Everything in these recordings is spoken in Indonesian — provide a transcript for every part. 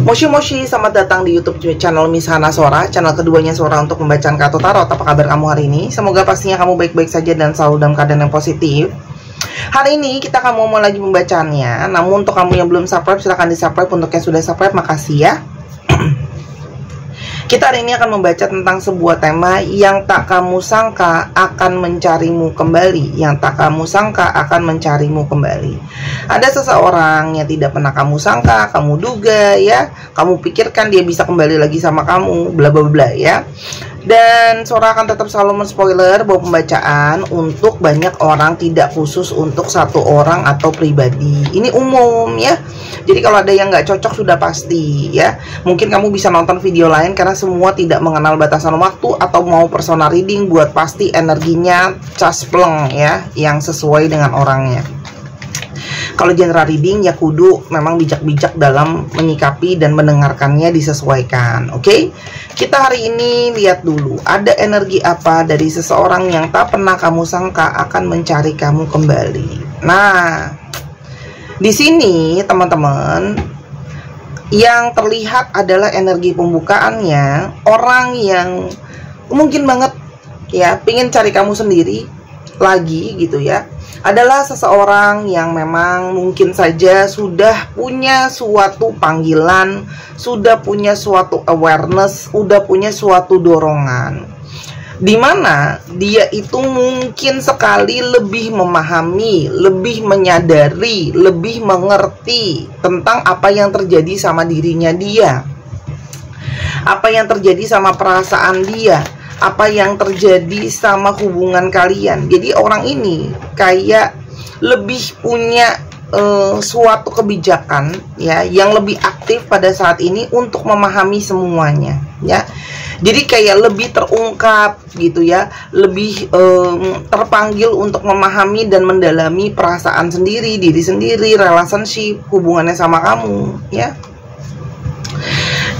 Moshi Moshi, selamat datang di YouTube channel Miss Hana Sora, channel keduanya Sora untuk membacaan kartu tarot. Apa kabar kamu hari ini? Semoga pastinya kamu baik-baik saja dan selalu dalam keadaan yang positif. Hari ini kita akan mau lagi membacanya. Namun untuk kamu yang belum subscribe, silahkan di subscribe. Untuk yang sudah subscribe, makasih ya. Kita hari ini akan membaca tentang sebuah tema yang tak kamu sangka akan mencarimu kembali. Yang tak kamu sangka akan mencarimu kembali. Ada seseorang yang tidak pernah kamu sangka, kamu duga ya, kamu pikirkan dia bisa kembali lagi sama kamu, bla bla bla ya. Dan Sora akan tetap selalu men-spoiler bahwa pembacaan untuk banyak orang, tidak khusus untuk satu orang atau pribadi. Ini umum ya. Jadi kalau ada yang nggak cocok sudah pasti ya. Mungkin kamu bisa nonton video lain karena semua tidak mengenal batasan waktu, atau mau personal reading buat pasti energinya caspleng ya, yang sesuai dengan orangnya. Kalau general reading ya kudu memang bijak-bijak dalam menyikapi dan mendengarkannya, disesuaikan. Oke? Kita hari ini lihat dulu ada energi apa dari seseorang yang tak pernah kamu sangka akan mencari kamu kembali. Nah, di sini teman-teman, yang terlihat adalah energi pembukaannya orang yang mungkin banget ya pingin cari kamu sendiri lagi gitu ya. Adalah seseorang yang memang mungkin saja sudah punya suatu panggilan, sudah punya suatu awareness, sudah punya suatu dorongan, dimana dia itu mungkin sekali lebih memahami, lebih menyadari, lebih mengerti tentang apa yang terjadi sama dirinya dia, apa yang terjadi sama perasaan dia, apa yang terjadi sama hubungan kalian. Jadi orang ini kayak lebih punya suatu kebijakan ya, yang lebih aktif pada saat ini untuk memahami semuanya ya. Jadi kayak lebih terungkap gitu ya, lebih terpanggil untuk memahami dan mendalami perasaan sendiri, diri sendiri, relationship, hubungannya sama kamu ya.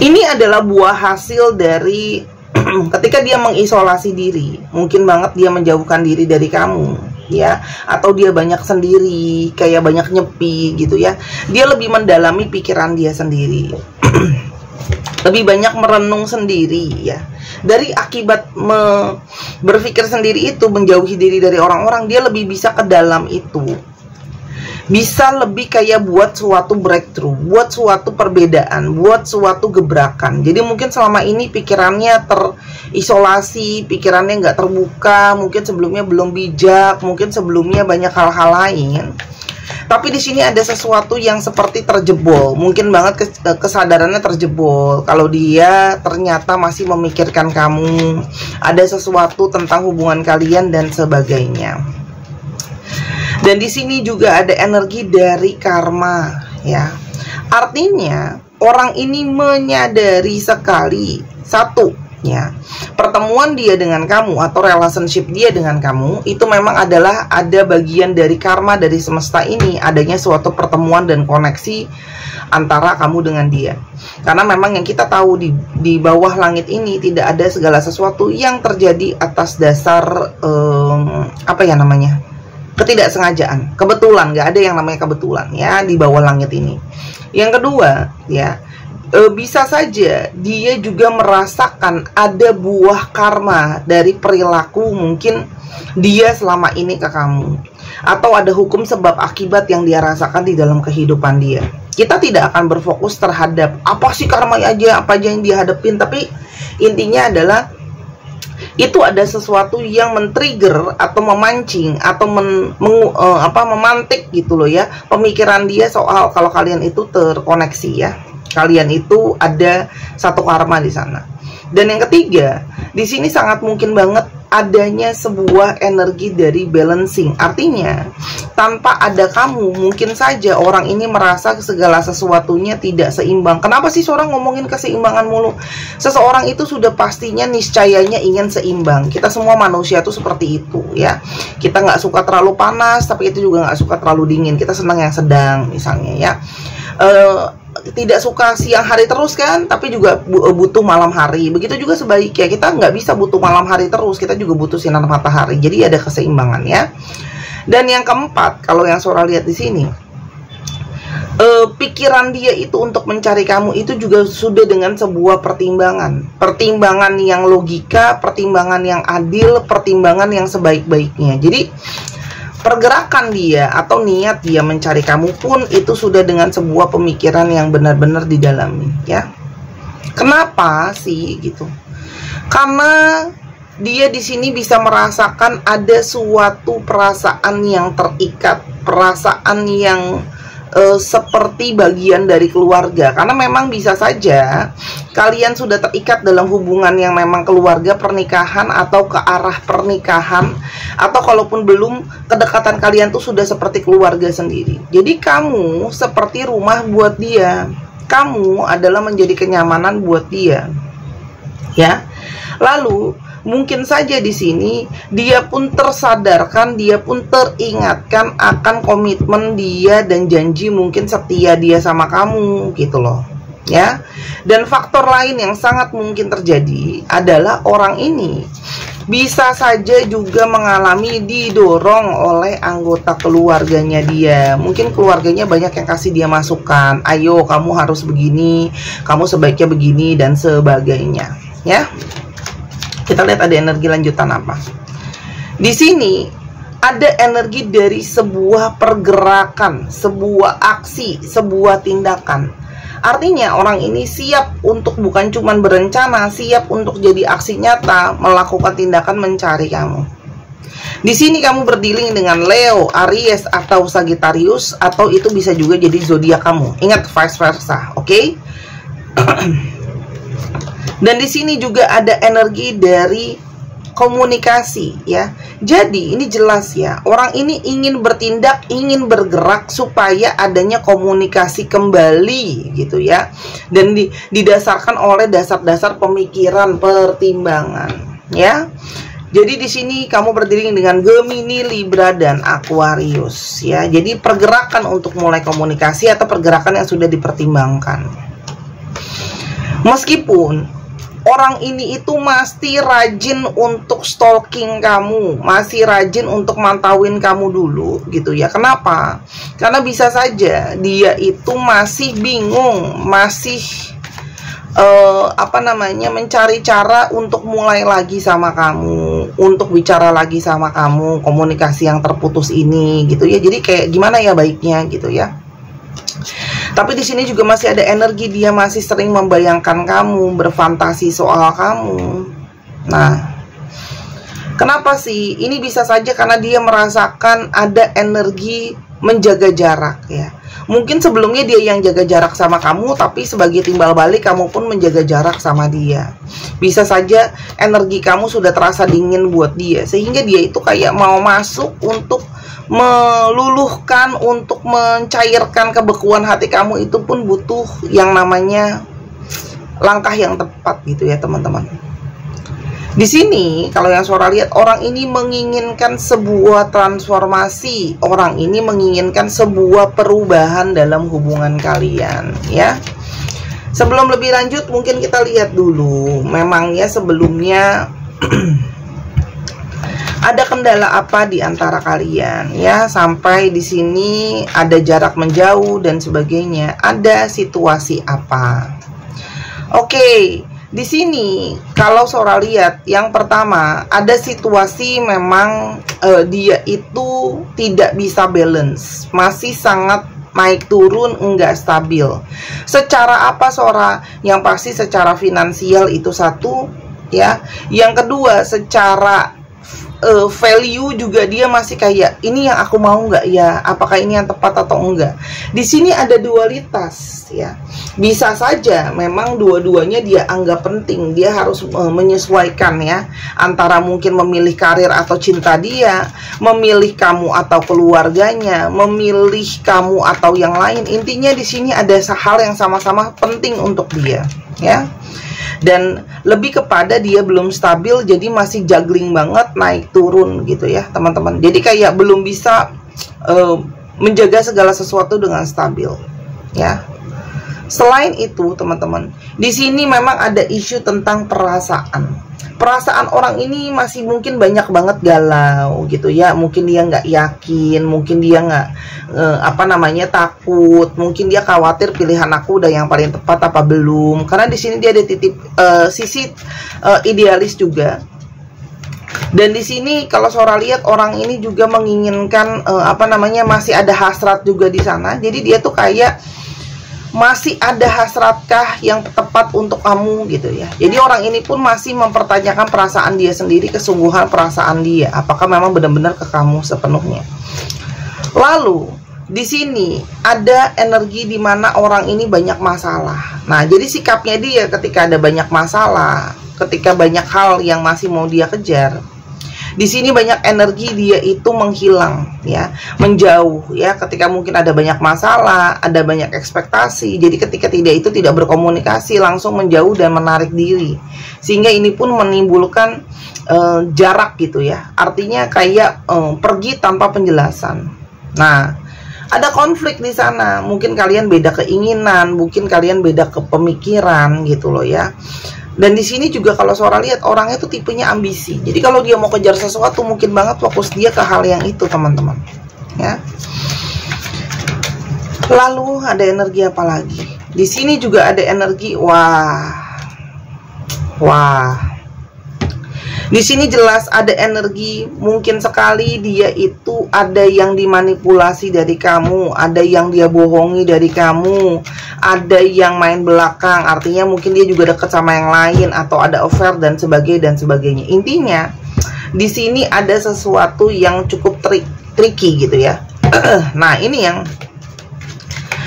Ini adalah buah hasil dari ketika dia mengisolasi diri, mungkin banget dia menjauhkan diri dari kamu ya, atau dia banyak sendiri, kayak banyak nyepi gitu ya. Dia lebih mendalami pikiran dia sendiri. Lebih banyak merenung sendiri ya. Dari akibat berpikir sendiri itu, menjauhi diri dari orang-orang, dia lebih bisa ke dalam itu. Bisa lebih kayak buat suatu breakthrough, buat suatu perbedaan, buat suatu gebrakan. Jadi mungkin selama ini pikirannya terisolasi, pikirannya nggak terbuka, mungkin sebelumnya belum bijak, mungkin sebelumnya banyak hal-hal lain. Tapi di sini ada sesuatu yang seperti terjebol, mungkin banget kesadarannya terjebol. Kalau dia ternyata masih memikirkan kamu, ada sesuatu tentang hubungan kalian dan sebagainya. Dan di sini juga ada energi dari karma ya. Artinya orang ini menyadari sekali satu ya, pertemuan dia dengan kamu atau relationship dia dengan kamu itu memang adalah ada bagian dari karma dari semesta ini, adanya suatu pertemuan dan koneksi antara kamu dengan dia. Karena memang yang kita tahu di bawah langit ini tidak ada segala sesuatu yang terjadi atas dasar apa ya namanya, ketidaksengajaan, kebetulan. Nggak ada yang namanya kebetulan ya di bawah langit ini. Yang kedua ya, bisa saja dia juga merasakan ada buah karma dari perilaku mungkin dia selama ini ke kamu, atau ada hukum sebab akibat yang dia rasakan di dalam kehidupan dia. Kita tidak akan berfokus terhadap apa sih karma aja, apa aja yang dia hadapin, tapi intinya adalah itu ada sesuatu yang men-trigger atau memancing atau memantik gitu loh ya, pemikiran dia soal kalau kalian itu terkoneksi ya, kalian itu ada satu karma di sana. Dan yang ketiga, di sini sangat mungkin banget adanya sebuah energi dari balancing. Artinya, tanpa ada kamu, mungkin saja orang ini merasa segala sesuatunya tidak seimbang. Kenapa sih seorang ngomongin keseimbangan mulu? Seseorang itu sudah pastinya niscayanya ingin seimbang. Kita semua manusia tuh seperti itu ya. Kita nggak suka terlalu panas, tapi itu juga nggak suka terlalu dingin. Kita senang yang sedang misalnya ya. Tidak suka siang hari terus kan, tapi juga butuh malam hari. Begitu juga sebaliknya, kita nggak bisa butuh malam hari terus, kita juga butuh sinar matahari. Jadi ada keseimbangan ya. Dan yang keempat, kalau yang Sora lihat di sini, pikiran dia itu untuk mencari kamu itu juga sudah dengan sebuah pertimbangan yang logika, pertimbangan yang adil, pertimbangan yang sebaik-baiknya. Jadi pergerakan dia atau niat dia mencari kamu pun itu sudah dengan sebuah pemikiran yang benar-benar didalami, ya. Kenapa sih gitu? Karena dia di sini bisa merasakan ada suatu perasaan yang terikat, perasaan yang seperti bagian dari keluarga. Karena memang bisa saja kalian sudah terikat dalam hubungan yang memang keluarga, pernikahan atau ke arah pernikahan, atau kalaupun belum, kedekatan kalian tuh sudah seperti keluarga sendiri. Jadi kamu seperti rumah buat dia, kamu adalah menjadi kenyamanan buat dia, ya. Lalu mungkin saja di sini dia pun tersadarkan, dia pun teringatkan akan komitmen dia dan janji mungkin setia dia sama kamu gitu loh, ya. Dan faktor lain yang sangat mungkin terjadi adalah orang ini bisa saja juga mengalami didorong oleh anggota keluarganya dia. Mungkin keluarganya banyak yang kasih dia masukan, ayo kamu harus begini, kamu sebaiknya begini dan sebagainya, ya. Kita lihat ada energi lanjutan apa. Di sini ada energi dari sebuah pergerakan, sebuah aksi, sebuah tindakan. Artinya orang ini siap untuk bukan cuma berencana, siap untuk jadi aksi nyata, melakukan tindakan mencari kamu. Di sini kamu berdealing dengan Leo, Aries atau Sagittarius, atau itu bisa juga jadi zodiak kamu. Ingat, vice versa, oke? Dan di sini juga ada energi dari komunikasi, ya. Jadi ini jelas ya, orang ini ingin bertindak, ingin bergerak supaya adanya komunikasi kembali gitu ya. Dan didasarkan oleh dasar-dasar pemikiran, pertimbangan, ya. Jadi di sini kamu berdiri dengan Gemini, Libra dan Aquarius, ya. Jadi pergerakan untuk mulai komunikasi atau pergerakan yang sudah dipertimbangkan. Meskipun orang ini itu masih rajin untuk stalking kamu, masih rajin untuk mantauin kamu dulu gitu ya. Kenapa? Karena bisa saja dia itu masih bingung, masih mencari cara untuk mulai lagi sama kamu, untuk bicara lagi sama kamu, komunikasi yang terputus ini gitu ya. Jadi kayak gimana ya baiknya gitu ya. Tapi di sini juga masih ada energi dia masih sering membayangkan kamu, berfantasi soal kamu. Nah, kenapa sih? Ini bisa saja karena dia merasakan ada energi menjaga jarak ya. Mungkin sebelumnya dia yang jaga jarak sama kamu, tapi sebagai timbal balik kamu pun menjaga jarak sama dia. Bisa saja energi kamu sudah terasa dingin buat dia, sehingga dia itu kayak mau masuk untuk meluluhkan, untuk mencairkan kebekuan hati kamu. Itu pun butuh yang namanya langkah yang tepat gitu ya teman-teman. Di sini kalau yang Sora lihat, orang ini menginginkan sebuah transformasi, orang ini menginginkan sebuah perubahan dalam hubungan kalian ya. Sebelum lebih lanjut mungkin kita lihat dulu memangnya sebelumnya ada kendala apa di antara kalian ya, sampai di sini ada jarak menjauh dan sebagainya, ada situasi apa. Oke, di sini kalau Sora lihat yang pertama ada situasi memang dia itu tidak bisa balance, masih sangat naik turun, enggak stabil. Secara apa Sora? Yang pasti secara finansial itu satu ya. Yang kedua secara value juga dia masih kayak ini yang aku mau nggak ya, apakah ini yang tepat atau enggak. Di sini ada dualitas ya. Bisa saja memang dua-duanya dia anggap penting, dia harus menyesuaikan ya, antara mungkin memilih karir atau cinta dia, memilih kamu atau keluarganya, memilih kamu atau yang lain. Intinya di sini ada hal yang sama-sama penting untuk dia ya. Dan lebih kepada dia belum stabil, jadi masih juggling banget, naik turun gitu ya teman-teman. Jadi kayak belum bisa menjaga segala sesuatu dengan stabil ya. Selain itu, teman-teman, di sini memang ada isu tentang perasaan. Perasaan orang ini masih mungkin banyak banget galau gitu ya. Mungkin dia nggak yakin, mungkin dia nggak takut, mungkin dia khawatir pilihan aku udah yang paling tepat apa belum. Karena di sini dia ada sisi idealis juga. Dan di sini kalau Sora lihat orang ini juga menginginkan masih ada hasrat juga di sana. Jadi dia tuh kayak masih ada hasratkah yang tepat untuk kamu gitu ya. Jadi orang ini pun masih mempertanyakan perasaan dia sendiri, kesungguhan perasaan dia, apakah memang benar-benar ke kamu sepenuhnya. Lalu di sini ada energi di mana orang ini banyak masalah. Nah, jadi sikapnya dia ketika ada banyak masalah, ketika banyak hal yang masih mau dia kejar, di sini banyak energi dia itu menghilang ya, menjauh ya, ketika mungkin ada banyak masalah, ada banyak ekspektasi. Jadi ketika itu tidak berkomunikasi, langsung menjauh dan menarik diri. Sehingga ini pun menimbulkan jarak gitu ya. Artinya kayak pergi tanpa penjelasan. Nah, ada konflik di sana. Mungkin kalian beda keinginan, mungkin kalian beda kepemikiran gitu loh ya. Dan di sini juga kalau Sora lihat orangnya itu tipenya ambisi. Jadi kalau dia mau kejar sesuatu mungkin banget fokus dia ke hal yang itu, teman-teman. Ya. Lalu ada energi apa lagi? Di sini juga ada energi wah. Di sini jelas ada energi, mungkin sekali dia itu ada yang dimanipulasi dari kamu, ada yang dia bohongi dari kamu, ada yang main belakang, artinya mungkin dia juga dekat sama yang lain atau ada affair dan sebagainya. Intinya di sini ada sesuatu yang cukup tricky gitu ya. Nah, ini yang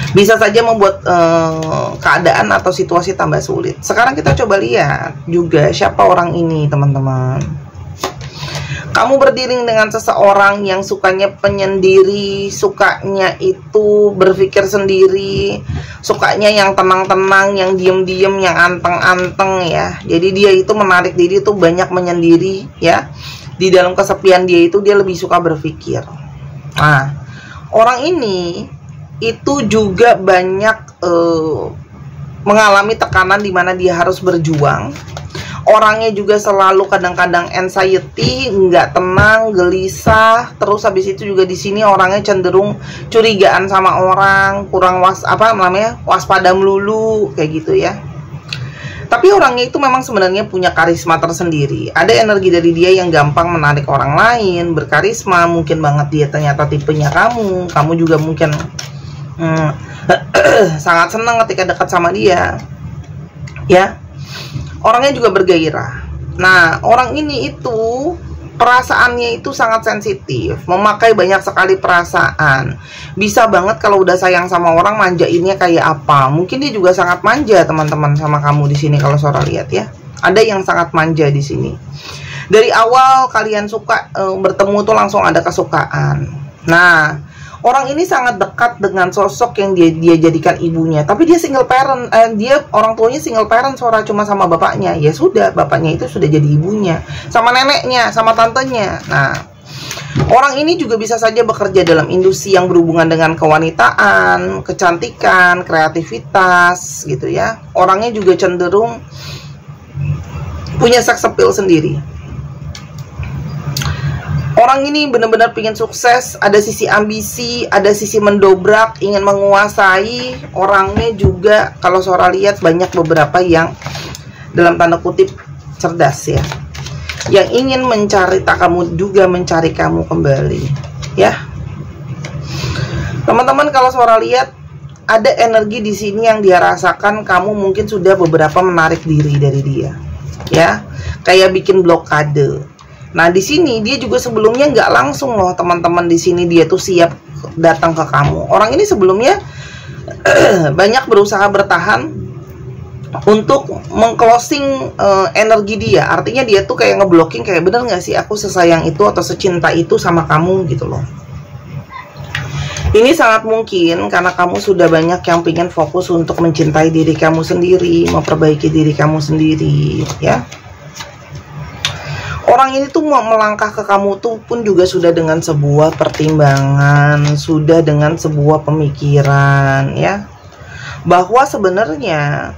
bisa saja membuat keadaan atau situasi tambah sulit. Sekarang kita coba lihat juga siapa orang ini, teman-teman. Kamu berdiri dengan seseorang yang sukanya penyendiri, sukanya itu berpikir sendiri, sukanya yang tenang-tenang, yang diem-diem, yang anteng-anteng ya. Jadi dia itu menarik diri itu banyak menyendiri ya. Di dalam kesepian dia itu dia lebih suka berpikir. Nah, orang ini itu juga banyak mengalami tekanan di mana dia harus berjuang. Orangnya juga selalu kadang-kadang anxiety, nggak tenang, gelisah. Terus habis itu juga di sini orangnya cenderung curigaan sama orang, kurang waspada melulu kayak gitu ya. Tapi orangnya itu memang sebenarnya punya karisma tersendiri. Ada energi dari dia yang gampang menarik orang lain, berkarisma. Mungkin banget dia ternyata tipenya kamu juga mungkin sangat senang ketika dekat sama dia ya. Orangnya juga bergairah. Nah, orang ini itu perasaannya itu sangat sensitif, memakai banyak sekali perasaan. Bisa banget kalau udah sayang sama orang manjainnya kayak apa. Mungkin dia juga sangat manja, teman-teman, sama kamu di sini kalau Sora lihat ya. Ada yang sangat manja di sini. Dari awal kalian suka bertemu tuh langsung ada kesukaan. Nah, orang ini sangat dekat dengan sosok yang dia jadikan ibunya. Tapi dia single parent, dia orang tuanya single parent, Sora, cuma sama bapaknya. Ya sudah, bapaknya itu sudah jadi ibunya, sama neneknya, sama tantenya. Nah, orang ini juga bisa saja bekerja dalam industri yang berhubungan dengan kewanitaan, kecantikan, kreativitas gitu ya. Orangnya juga cenderung punya sex appeal sendiri. Orang ini benar-benar ingin sukses, ada sisi ambisi, ada sisi mendobrak, ingin menguasai. Orangnya juga kalau Sora lihat banyak beberapa yang dalam tanda kutip cerdas ya, yang ingin mencari kamu juga mencari kamu kembali ya. Teman-teman, kalau Sora lihat ada energi di sini yang dia rasakan, kamu mungkin sudah beberapa menarik diri dari dia ya, kayak bikin blokade. Nah, di sini dia juga sebelumnya nggak langsung loh, teman-teman. Di sini dia tuh siap datang ke kamu. Orang ini sebelumnya banyak berusaha bertahan untuk mengclosing energi dia. Artinya dia tuh kayak ngeblocking, kayak bener nggak sih aku sesayang itu atau secinta itu sama kamu gitu loh. Ini sangat mungkin karena kamu sudah banyak yang pengen fokus untuk mencintai diri kamu sendiri, memperbaiki diri kamu sendiri ya. Orang ini tuh mau melangkah ke kamu tuh pun juga sudah dengan sebuah pertimbangan, sudah dengan sebuah pemikiran ya. bahwa sebenarnya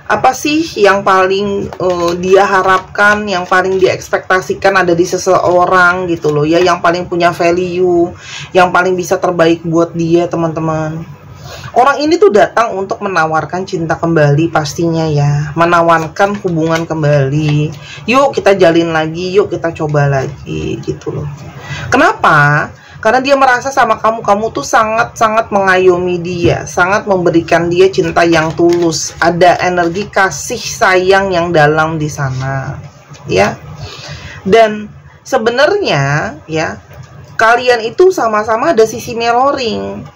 apa sih yang paling dia harapkan, yang paling dia ekspektasikan ada di seseorang gitu loh ya, yang paling punya value, yang paling bisa terbaik buat dia, teman-teman. Orang ini tuh datang untuk menawarkan cinta kembali pastinya ya, menawarkan hubungan kembali. Yuk kita jalin lagi, yuk kita coba lagi gitu loh. Kenapa? Karena dia merasa sama kamu tuh sangat-sangat mengayomi dia, sangat memberikan dia cinta yang tulus. Ada energi kasih sayang yang dalam di sana, ya. Dan sebenarnya ya, kalian itu sama-sama ada sisi mirroring.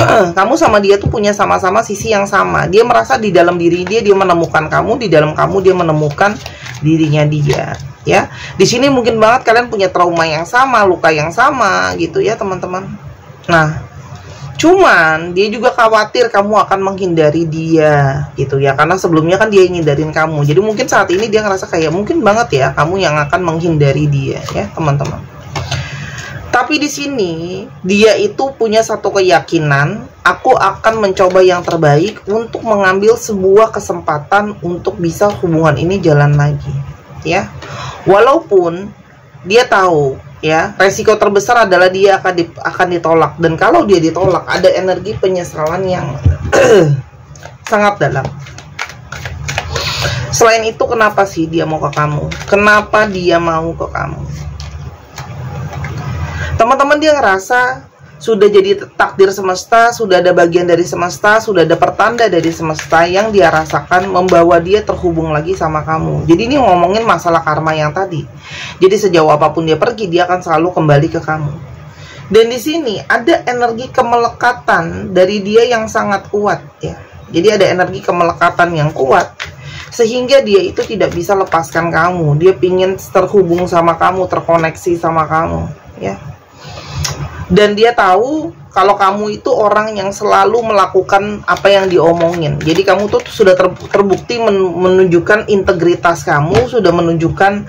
Kamu sama dia tuh punya sama-sama sisi yang sama. Dia merasa di dalam diri dia menemukan kamu, di dalam kamu dia menemukan dirinya dia. Ya, di sini mungkin banget kalian punya trauma yang sama, luka yang sama gitu ya teman-teman. Nah, cuman dia juga khawatir kamu akan menghindari dia gitu ya, karena sebelumnya kan dia ngindarin kamu. Jadi mungkin saat ini dia ngerasa kayak mungkin banget ya kamu yang akan menghindari dia ya teman-teman. Tapi di sini dia itu punya satu keyakinan, aku akan mencoba yang terbaik untuk mengambil sebuah kesempatan untuk bisa hubungan ini jalan lagi ya. Walaupun dia tahu ya, resiko terbesar adalah dia akan ditolak, dan kalau dia ditolak ada energi penyesalan yang sangat dalam. Selain itu, kenapa sih dia mau ke kamu? Kenapa dia mau ke kamu? Teman-teman, dia ngerasa sudah jadi takdir semesta, sudah ada bagian dari semesta, sudah ada pertanda dari semesta yang dia rasakan membawa dia terhubung lagi sama kamu. Jadi ini ngomongin masalah karma yang tadi. Jadi sejauh apapun dia pergi, dia akan selalu kembali ke kamu. Dan di sini ada energi kemelekatan dari dia yang sangat kuat ya. Jadi ada energi kemelekatan yang kuat sehingga dia itu tidak bisa lepaskan kamu. Dia pingin terhubung sama kamu, terkoneksi sama kamu ya. Dan dia tahu kalau kamu itu orang yang selalu melakukan apa yang diomongin. Jadi kamu tuh sudah terbukti menunjukkan integritas kamu, sudah menunjukkan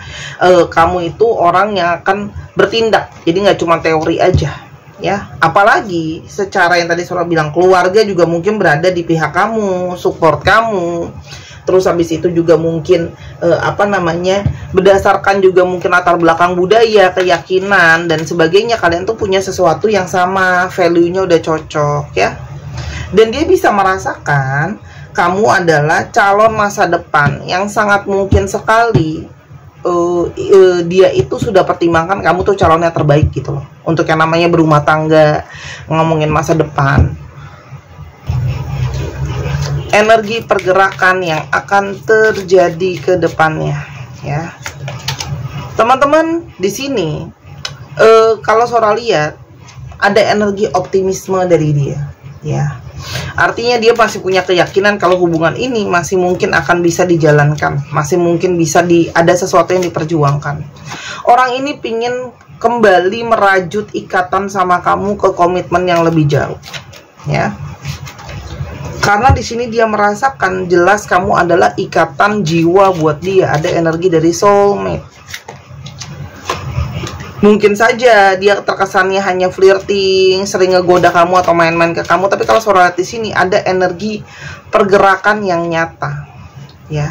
kamu itu orang yang akan bertindak. Jadi nggak cuma teori aja ya. Apalagi secara yang tadi Sora bilang, keluarga juga mungkin berada di pihak kamu, support kamu. Terus habis itu juga mungkin berdasarkan juga mungkin latar belakang budaya, keyakinan dan sebagainya, kalian tuh punya sesuatu yang sama, value-nya udah cocok ya. Dan dia bisa merasakan kamu adalah calon masa depan yang sangat mungkin sekali dia itu sudah pertimbangkan kamu tuh calonnya terbaik gitu loh. Untuk yang namanya berumah tangga, ngomongin masa depan. Energi pergerakan yang akan terjadi ke depannya ya. Teman-teman, di sini kalau Sora lihat ada energi optimisme dari dia ya. Artinya dia masih punya keyakinan kalau hubungan ini masih mungkin akan bisa dijalankan, masih mungkin bisa ada sesuatu yang diperjuangkan. Orang ini pingin kembali merajut ikatan sama kamu ke komitmen yang lebih jauh ya. Karena di sini dia merasakan jelas kamu adalah ikatan jiwa buat dia, ada energi dari soulmate. Mungkin saja dia terkesannya hanya flirting, sering ngegoda kamu atau main-main ke kamu, tapi kalau Sora lihat di sini ada energi pergerakan yang nyata, ya.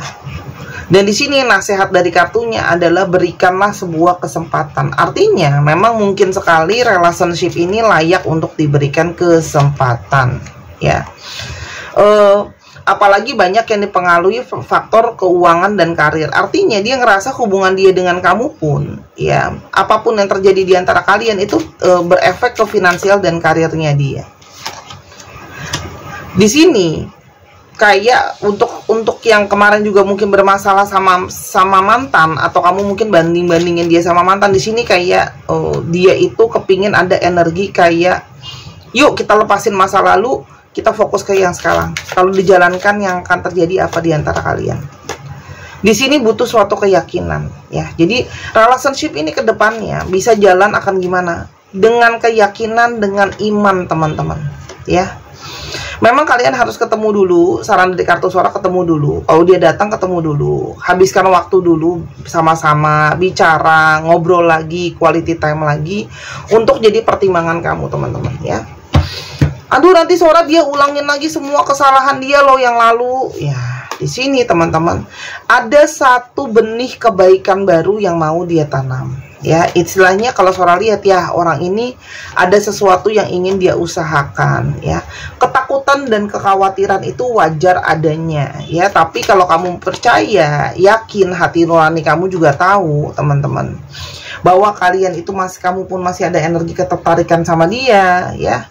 Dan di sini nasihat dari kartunya adalah berikanlah sebuah kesempatan. Artinya memang mungkin sekali relationship ini layak untuk diberikan kesempatan, ya. Apalagi banyak yang dipengaruhi faktor keuangan dan karir. Artinya dia ngerasa hubungan dia dengan kamu pun ya, apapun yang terjadi di antara kalian itu berefek ke finansial dan karirnya dia. Di sini kayak untuk yang kemarin juga mungkin bermasalah sama mantan, atau kamu mungkin bandingin dia sama mantan, di sini kayak dia itu kepingin ada energi kayak yuk kita lepasin masa lalu, kita fokus ke yang sekarang. Kalau dijalankan yang akan terjadi apa di antara kalian. Di sini butuh suatu keyakinan ya. Jadi relationship ini ke depannya bisa jalan akan gimana? Dengan keyakinan, dengan iman teman-teman ya. Memang kalian harus ketemu dulu, saran dari kartu Sora ketemu dulu. Kalau dia datang ketemu dulu. Habiskan waktu dulu sama-sama, bicara, ngobrol lagi, quality time lagi untuk jadi pertimbangan kamu teman-teman ya. Aduh, nanti Sora dia ulangin lagi semua kesalahan dia loh yang lalu. Ya, di sini teman-teman ada satu benih kebaikan baru yang mau dia tanam. Ya, istilahnya kalau Sora lihat ya, orang ini ada sesuatu yang ingin dia usahakan ya. Ketakutan dan kekhawatiran itu wajar adanya ya, tapi kalau kamu percaya, yakin, hati nurani kamu juga tahu teman-teman bahwa kalian itu kamu pun masih ada energi ketertarikan sama dia ya.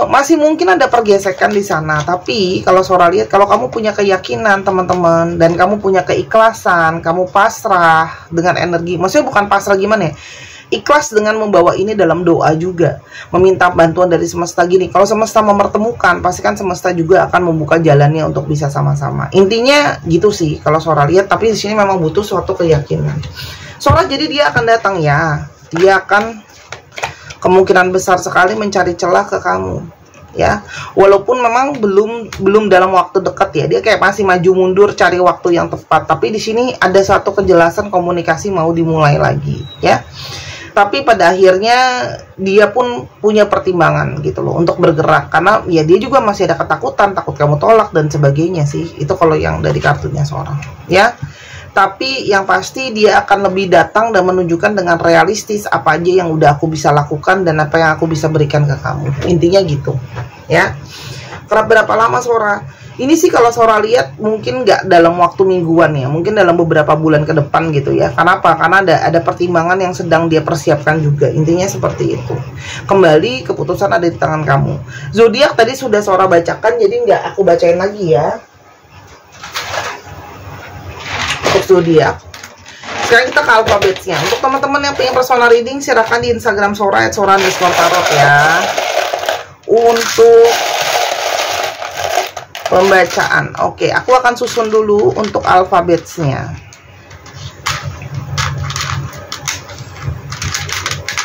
Masih mungkin ada pergesekan di sana, tapi kalau Sora lihat, kalau kamu punya keyakinan teman-teman, dan kamu punya keikhlasan, kamu pasrah dengan energi, maksudnya bukan pasrah gimana ya, ikhlas dengan membawa ini dalam doa juga, meminta bantuan dari semesta gini. Kalau semesta mempertemukan, pasti kan semesta juga akan membuka jalannya untuk bisa sama-sama. Intinya gitu sih kalau Sora lihat, tapi di sini memang butuh suatu keyakinan. Sora jadi dia akan datang ya, dia akan kemungkinan besar sekali mencari celah ke kamu ya, walaupun memang belum dalam waktu dekat ya, dia kayak masih maju mundur cari waktu yang tepat, tapi di sini ada satu kejelasan komunikasi mau dimulai lagi ya. Tapi pada akhirnya dia pun punya pertimbangan gitu loh untuk bergerak, karena ya dia juga masih ada ketakutan, takut kamu tolak dan sebagainya sih, itu kalau yang dari kartunya seorang ya. Tapi yang pasti dia akan lebih datang dan menunjukkan dengan realistis apa aja yang udah aku bisa lakukan dan apa yang aku bisa berikan ke kamu. Intinya gitu ya. Berapa lama Sora? Ini sih kalau Sora lihat mungkin nggak dalam waktu mingguan ya, mungkin dalam beberapa bulan ke depan gitu ya. Kenapa? Karena ada pertimbangan yang sedang dia persiapkan juga. Intinya seperti itu. Kembali keputusan ada di tangan kamu. Zodiak tadi sudah Sora bacakan, jadi nggak aku bacain lagi ya. Untuk zodiak. Sekarang kita ke alfabetnya. Untuk teman-teman yang pengen personal reading, silahkan di Instagram Sora @sora_tarot ya. Untuk pembacaan, oke, aku akan susun dulu untuk alfabetnya.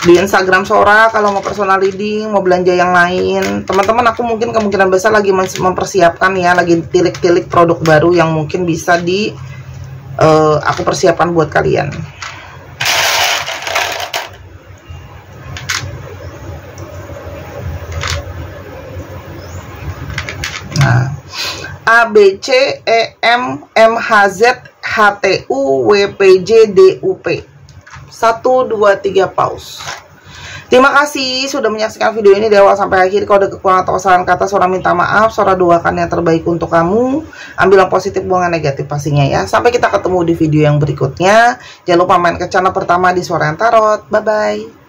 Di Instagram Sora kalau mau personal reading, mau belanja yang lain, teman-teman, aku mungkin kemungkinan besar lagi mempersiapkan ya, lagi tilik-tilik produk baru yang mungkin bisa aku persiapkan buat kalian. Nah, A B C E M M H Z H T U W P J D U P. 1 2 3 pause. Terima kasih sudah menyaksikan video ini dari awal sampai akhir. Kalau ada kekurangan atau kesalahan kata, Sora minta maaf. Sora doakan yang terbaik untuk kamu. Ambil yang positif, buang yang negatif pastinya ya. Sampai kita ketemu di video yang berikutnya. Jangan lupa main ke channel pertama di Sora yang Tarot. Bye bye.